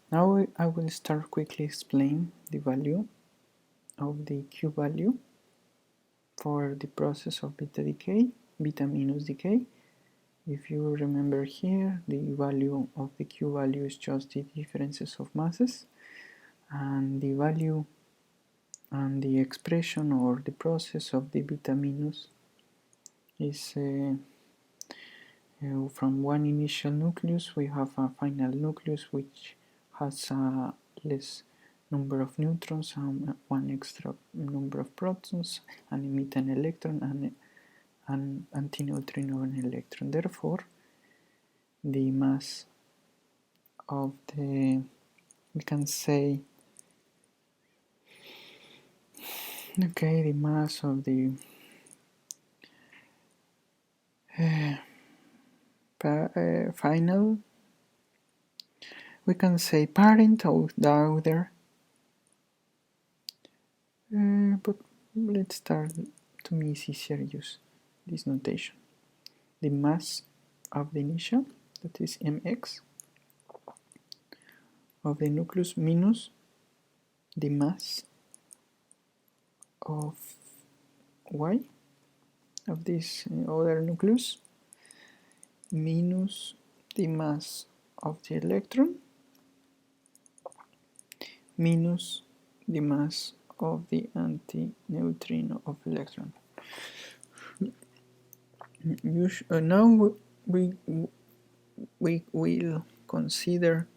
Now I will start quickly explain the value of the Q value for the process of beta decay, beta minus decay. If you remember here, the value of the Q value is just the differences of masses, and the value and the expression or the process of the beta minus is from one initial nucleus we have a final nucleus which has a less number of neutrons and one extra number of protons, and emit an electron and an antineutrino an electron. Therefore, the mass of the, we can say, okay, the mass of the final, we can say parent of the other, but let's start, to me it's easier to use this notation. The mass of the initial, that is mx, of the nucleus minus the mass of y of this other nucleus minus the mass of the electron minus the mass of the antineutrino of electron. Now we will consider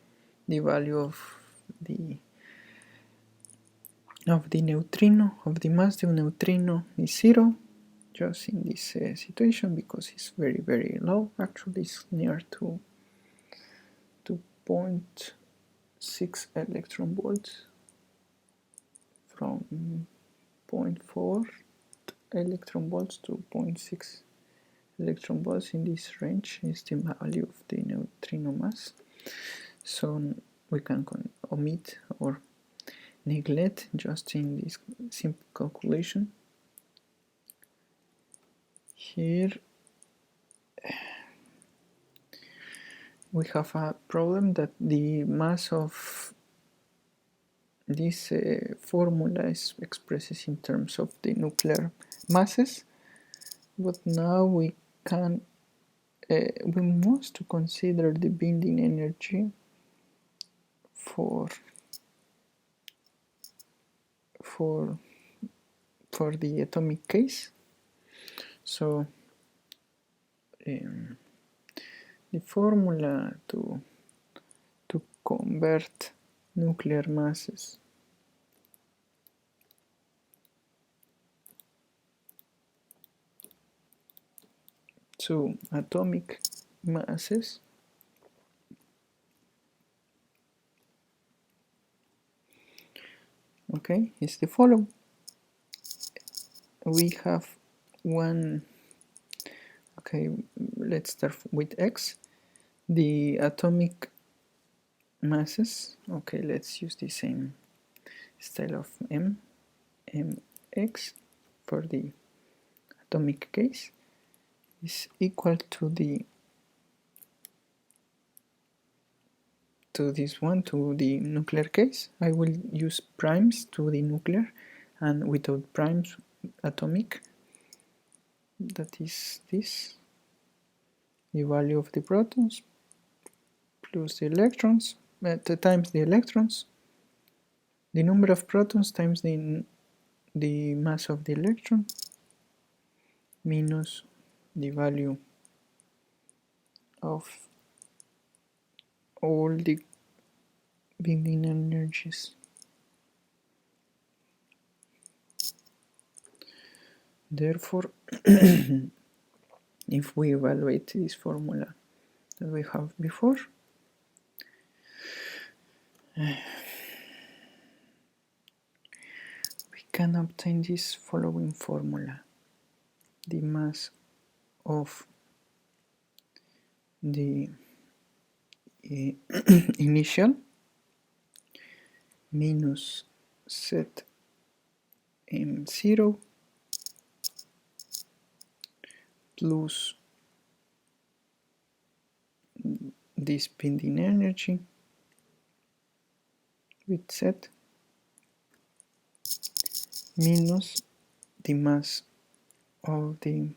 the value of the neutrino, of the mass of neutrino is 0, just in this situation, because it's very low. Actually it's near to 0.6 electron volts, from 0.4 electron volts to 0.6 electron volts. In this range is the value of the neutrino mass. So we can omit or neglect just in this simple calculation. Here we have a problem that the mass of this formula is expressed in terms of the nuclear masses, but now we can we must to consider the binding energy for the atomic case. So the formula to convert nuclear masses to atomic masses okay, is the following. We have one, okay, let's start with X, the atomic masses. Okay, let's use the same style of mx for the atomic case, is equal to this one, to the nuclear case. I will use primes to the nuclear, and without primes atomic, that is this, the value of the protons plus the electrons times the electrons, the number of protons times the mass of the electron, minus the value of all the binding energies. Therefore, if we evaluate this formula that we have before, we can obtain this following formula. The mass of the initial minus set m0 plus this binding energy with Z minus the mass of the,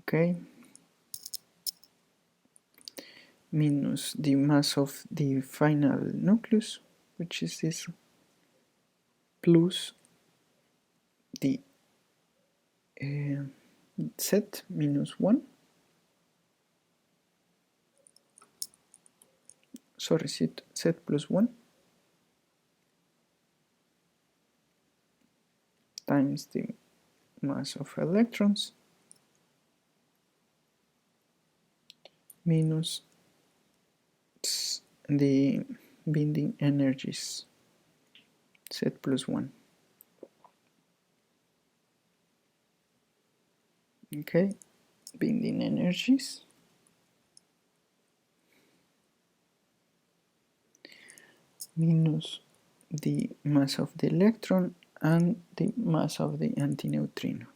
okay, minus the mass of the final nucleus, which is this, plus the Z minus 1, sorry, Z plus 1 times the mass of electrons minus the binding energies Z plus 1. Okay, binding energies minus the mass of the electron and the mass of the antineutrino.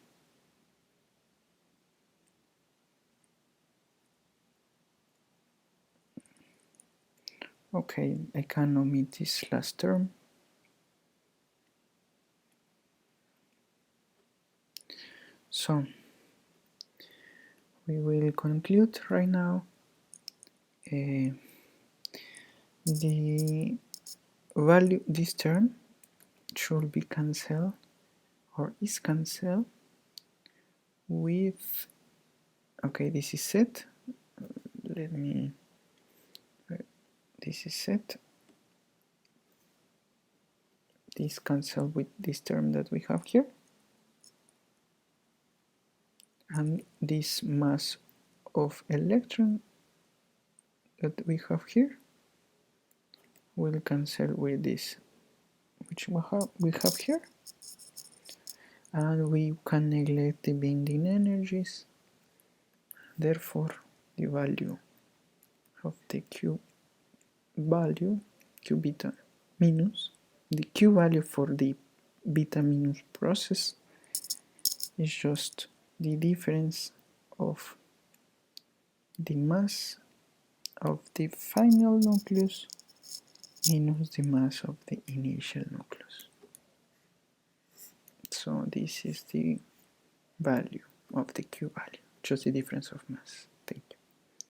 Okay, I can omit this last term. So we will conclude right now. The value, this term should be cancelled or is cancelled with, okay, this is set. Let me, this is set. This cancel with this term that we have here, and this mass of electron that we have here will cancel with this which we have here, and we can neglect the binding energies. Therefore the value of the Q value, Q beta minus, the Q value for the beta minus process is just the difference of the mass of the final nucleus minus the mass of the initial nucleus. So this is the value of the Q value, just the difference of mass. Thank you.